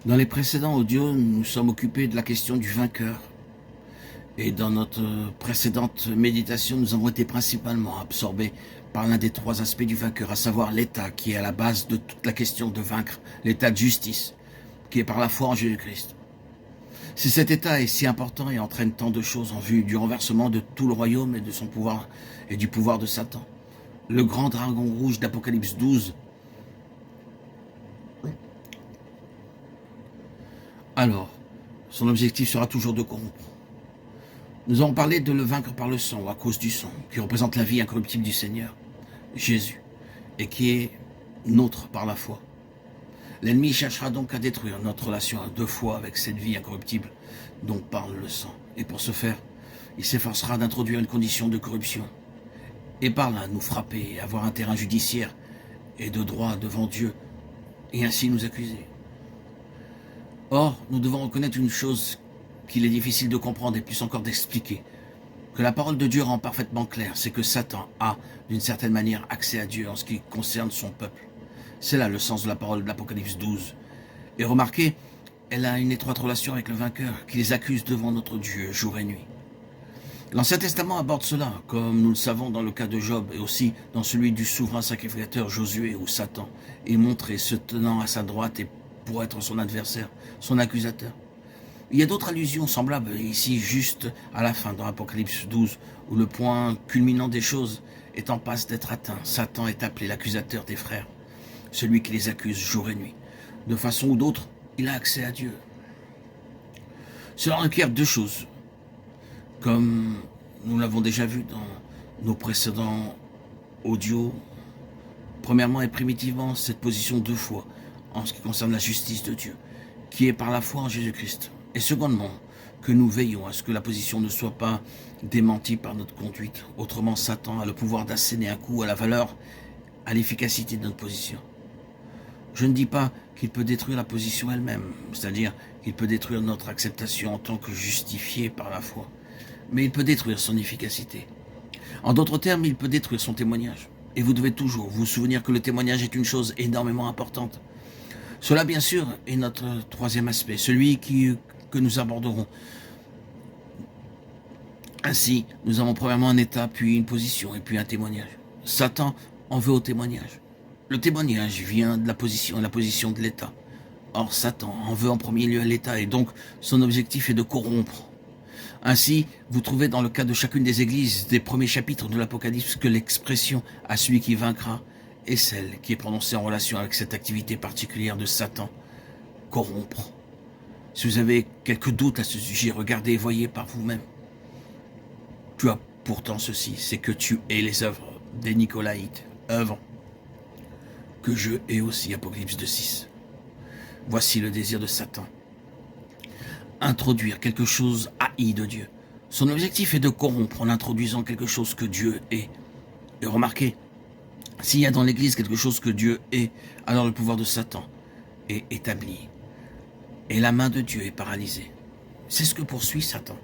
Dans les précédents audios, nous sommes occupés de la question du vainqueur. Et dans notre précédente méditation, nous avons été principalement absorbés par l'un des trois aspects du vainqueur, à savoir l'état qui est à la base de toute la question de vaincre, l'état de justice, qui est par la foi en Jésus-Christ. Si cet état est si important et entraîne tant de choses en vue du renversement de tout le royaume et de son pouvoir et du pouvoir de Satan, le grand dragon rouge d'Apocalypse 12, alors, son objectif sera toujours de corrompre. Nous avons parlé de le vaincre par le sang, ou à cause du sang, qui représente la vie incorruptible du Seigneur, Jésus, et qui est nôtre par la foi. L'ennemi cherchera donc à détruire notre relation à deux fois avec cette vie incorruptible dont parle le sang. Et pour ce faire, il s'efforcera d'introduire une condition de corruption, et par là nous frapper et avoir un terrain judiciaire et de droit devant Dieu, et ainsi nous accuser. Or, nous devons reconnaître une chose qu'il est difficile de comprendre et plus encore d'expliquer, que la parole de Dieu rend parfaitement clair, c'est que Satan a, d'une certaine manière, accès à Dieu en ce qui concerne son peuple. C'est là le sens de la parole de l'Apocalypse 12. Et remarquez, elle a une étroite relation avec le vainqueur, qui les accuse devant notre Dieu jour et nuit. L'Ancien Testament aborde cela, comme nous le savons dans le cas de Job, et aussi dans celui du souverain sacrificateur Josué, où Satan est montré se tenant à sa droite et pour être son adversaire, son accusateur. Il y a d'autres allusions semblables ici, juste à la fin, dans Apocalypse 12, où le point culminant des choses est en passe d'être atteint. Satan est appelé l'accusateur des frères, celui qui les accuse jour et nuit. De façon ou d'autre, il a accès à Dieu. Cela requiert deux choses, comme nous l'avons déjà vu dans nos précédents audios. Premièrement et primitivement, cette position de foi, en ce qui concerne la justice de Dieu, qui est par la foi en Jésus-Christ. Et secondement, que nous veillons à ce que la position ne soit pas démentie par notre conduite. Autrement, Satan a le pouvoir d'asséner un coup à la valeur, à l'efficacité de notre position. Je ne dis pas qu'il peut détruire la position elle-même, c'est-à-dire qu'il peut détruire notre acceptation en tant que justifiée par la foi, mais il peut détruire son efficacité. En d'autres termes, il peut détruire son témoignage. Et vous devez toujours vous souvenir que le témoignage est une chose énormément importante. Cela, bien sûr, est notre troisième aspect, celui que nous aborderons. Ainsi, nous avons premièrement un état, puis une position, et puis un témoignage. Satan en veut au témoignage. Le témoignage vient de la position, et la position de l'état. Or, Satan en veut en premier lieu à l'état, et donc son objectif est de corrompre. Ainsi, vous trouvez dans le cas de chacune des églises des premiers chapitres de l'Apocalypse que l'expression « à celui qui vaincra » est celle qui est prononcée en relation avec cette activité particulière de Satan, corrompre. Si vous avez quelques doutes à ce sujet, regardez et voyez par vous-même. Tu as pourtant ceci, c'est que tu hais les œuvres des Nicolaïtes, œuvres que je hais aussi, Apocalypse 2:6. Voici le désir de Satan. Introduire quelque chose haï de Dieu. Son objectif est de corrompre en introduisant quelque chose que Dieu est. Et remarquez, s'il y a dans l'Église quelque chose que Dieu est, alors le pouvoir de Satan est établi. Et la main de Dieu est paralysée. C'est ce que poursuit Satan.